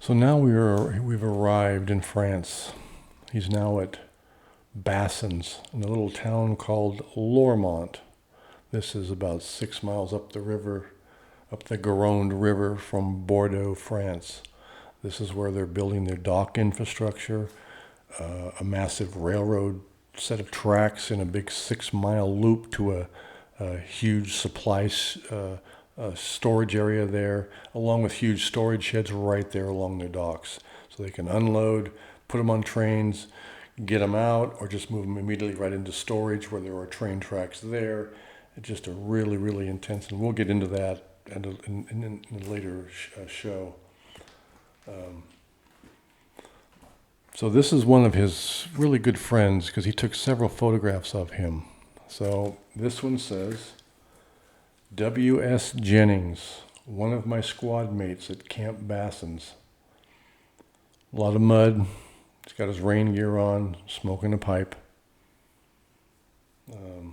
So now we've arrived in France. He's now at Bassins, in a little town called Lormont. This is about 6 miles up the river, up the Garonne River from Bordeaux, France. This is where they're building their dock infrastructure, a massive railroad set of tracks in a big 6 mile loop to a huge storage area there, along with huge storage sheds right there along their docks. So they can unload, put them on trains, get them out, or just move them immediately right into storage where there are train tracks there. It's just a really, really intense, and we'll get into that in a later show. So this is one of his really good friends because he took several photographs of him. So this one says, W.S. Jennings, one of my squad mates at Camp Bassins. A lot of mud. He's got his rain gear on, smoking a pipe. I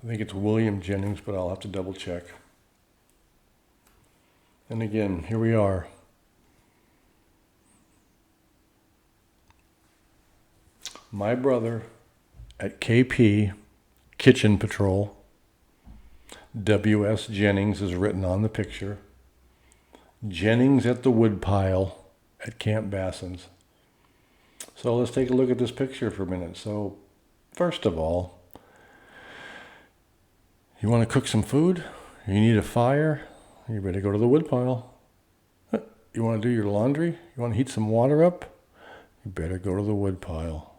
think it's William Jennings, but I'll have to double check. And again, here we are. My brother at KP, Kitchen Patrol. W.S. Jennings is written on the picture. Jennings at the woodpile at Camp Bassins. So let's take a look at this picture for a minute. So first of all, you want to cook some food? You need a fire? You better go to the woodpile. You want to do your laundry? You want to heat some water up? You better go to the woodpile.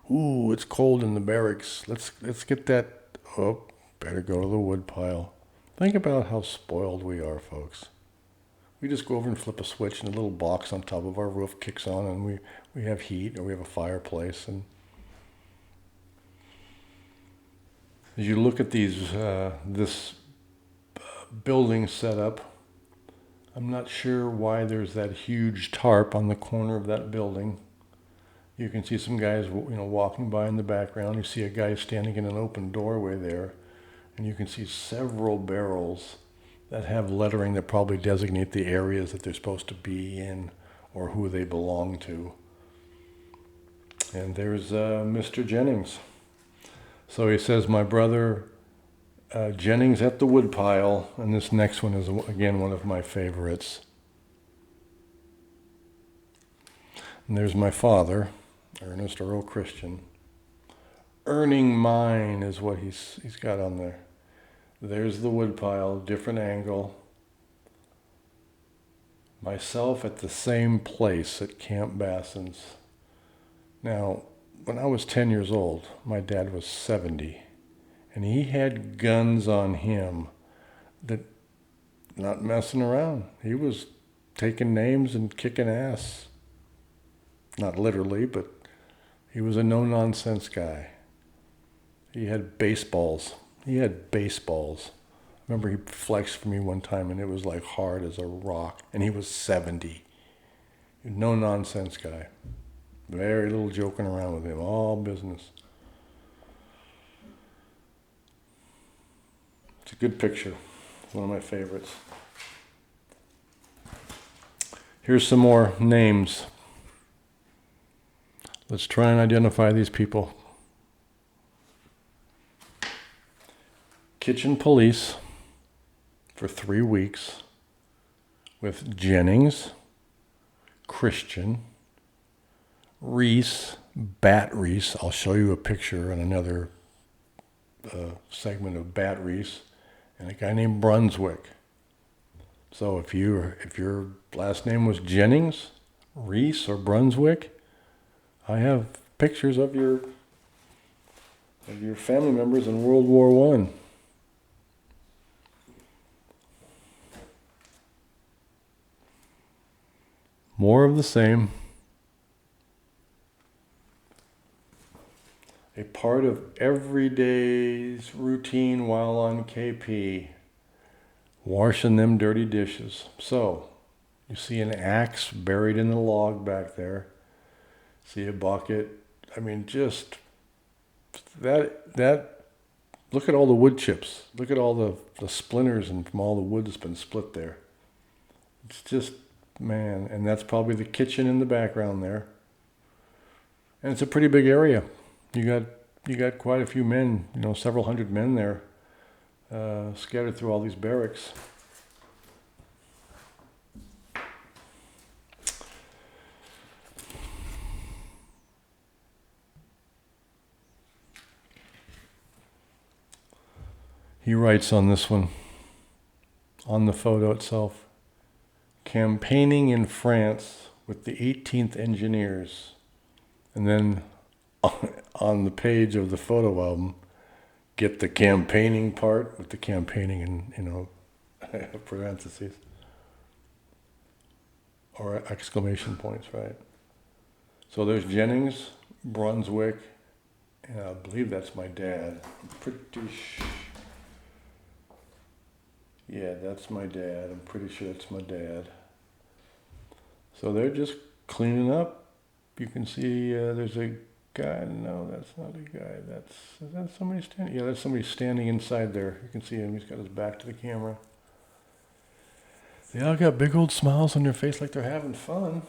Ooh, it's cold in the barracks. Let's get that. Oh, better go to the woodpile. Think about how spoiled we are, folks. We just go over and flip a switch and a little box on top of our roof kicks on and we have heat, or we have a fireplace. And as you look at this building setup, I'm not sure why there's that huge tarp on the corner of that building. You can see some guys, walking by in the background. You see a guy standing in an open doorway there, and you can see several barrels that have lettering that probably designate the areas that they're supposed to be in or who they belong to. And there's Mr. Jennings. So he says, my brother Jennings at the woodpile, and this next one is, again, one of my favorites. And there's my father, Ernest Earl Christian. Earning mine is what he's got on there. There's the woodpile, different angle. Myself at the same place at Camp Bassins. Now, when I was 10 years old, my dad was 70, and he had guns on him that, not messing around. He was taking names and kicking ass. Not literally, but he was a no-nonsense guy. He had baseballs. I remember he flexed for me one time, and it was like hard as a rock, and he was 70. No-nonsense guy. Very little joking around with him, all business. It's a good picture. It's one of my favorites. Here's some more names. Let's try and identify these people. Kitchen police for 3 weeks with Jennings, Christian, Reese, Bat Reese. I'll show you a picture in another segment of Bat Reese, and a guy named Brunswick. So if your last name was Jennings, Reese, or Brunswick, I have pictures of your family members in World War I. More of the same. A part of everyday's routine while on KP. Washing them dirty dishes. So, you see an axe buried in the log back there. See a bucket. I mean, just that. Look at all the wood chips. Look at all the splinters and from all the wood that's been split there. It's just Man, and that's probably the kitchen in the background there. And it's a pretty big area. You got quite a few men, several hundred men there, scattered through all these barracks. He writes on this one, on the photo itself, campaigning in France with the 18th Engineers. And then on the page of the photo album, get the campaigning part with the campaigning in, parentheses. Or exclamation points, right? So there's Jennings, Brunswick, and I believe that's my dad. I'm pretty sure. Yeah, that's my dad. I'm pretty sure that's my dad. So they're just cleaning up. You can see there's a guy. No, that's not a guy. Is that somebody standing? Yeah, that's somebody standing inside there. You can see him. He's got his back to the camera. They all got big old smiles on their face like they're having fun.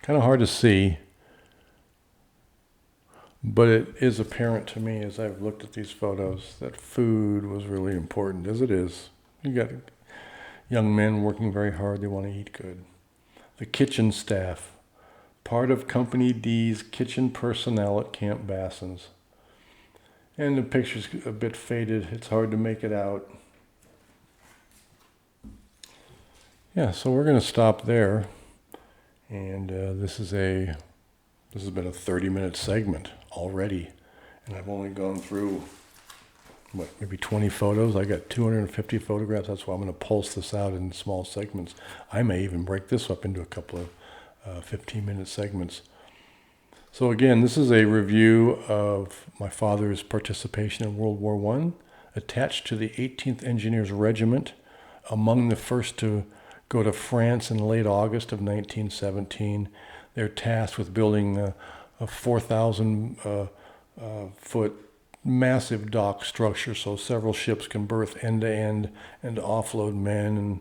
Kind of hard to see, but it is apparent to me as I've looked at these photos that food was really important, as it is. You got young men working very hard. They want to eat good. The kitchen staff, part of Company D's kitchen personnel at Camp Bassins. And the picture's a bit faded. It's hard to make it out. Yeah, so we're going to stop there. And this has been a 30-minute segment already. And I've only gone through, maybe 20 photos. I got 250 photographs. That's why I'm going to pulse this out in small segments. I may even break this up into a couple of 15-minute segments. So again, this is a review of my father's participation in World War I, attached to the 18th Engineers Regiment, among the first to go to France in late August of 1917. They're tasked with building a 4,000 foot massive dock structure so several ships can berth end to end and offload men and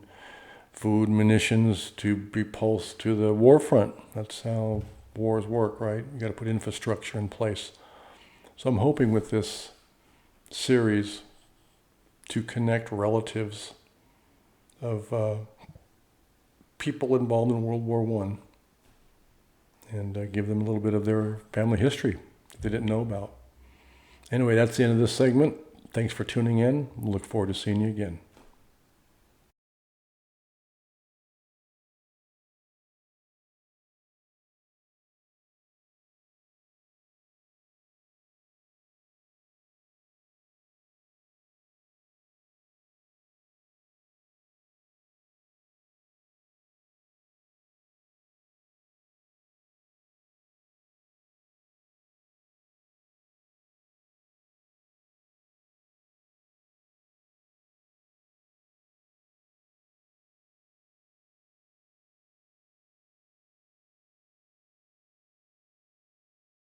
food, munitions to be pulsed to the war front. That's how wars work, right? You got to put infrastructure in place. So I'm hoping with this series to connect relatives of people involved in World War I and give them a little bit of their family history that they didn't know about. Anyway, that's the end of this segment. Thanks for tuning in. Look forward to seeing you again.